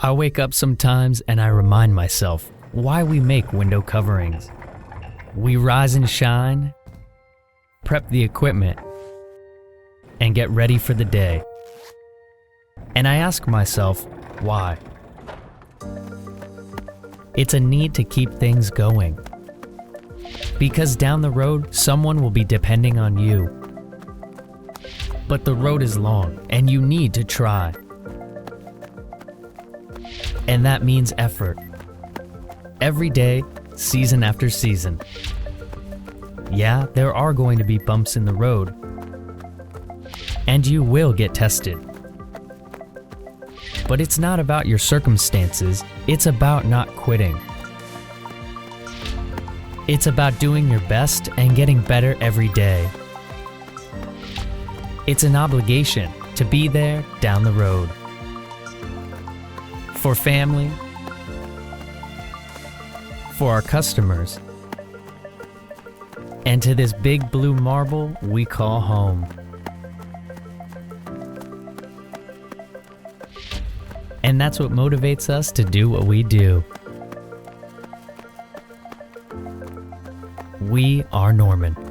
I wake up sometimes and I remind myself why we make window coverings. We rise and shine, prep the equipment, and get ready for the day. And I ask myself, why? It's a need to keep things going. Because down the road, someone will be depending on you. But the road is long, and you need to try. And that means effort. Every day, season after season. Yeah, there are going to be bumps in the road, and you will get tested. But it's not about your circumstances, it's about not quitting. It's about doing your best and getting better every day. It's an obligation to be there down the road. For family, for our customers, and to this big blue marble we call home. And that's what motivates us to do what we do. We are Norman.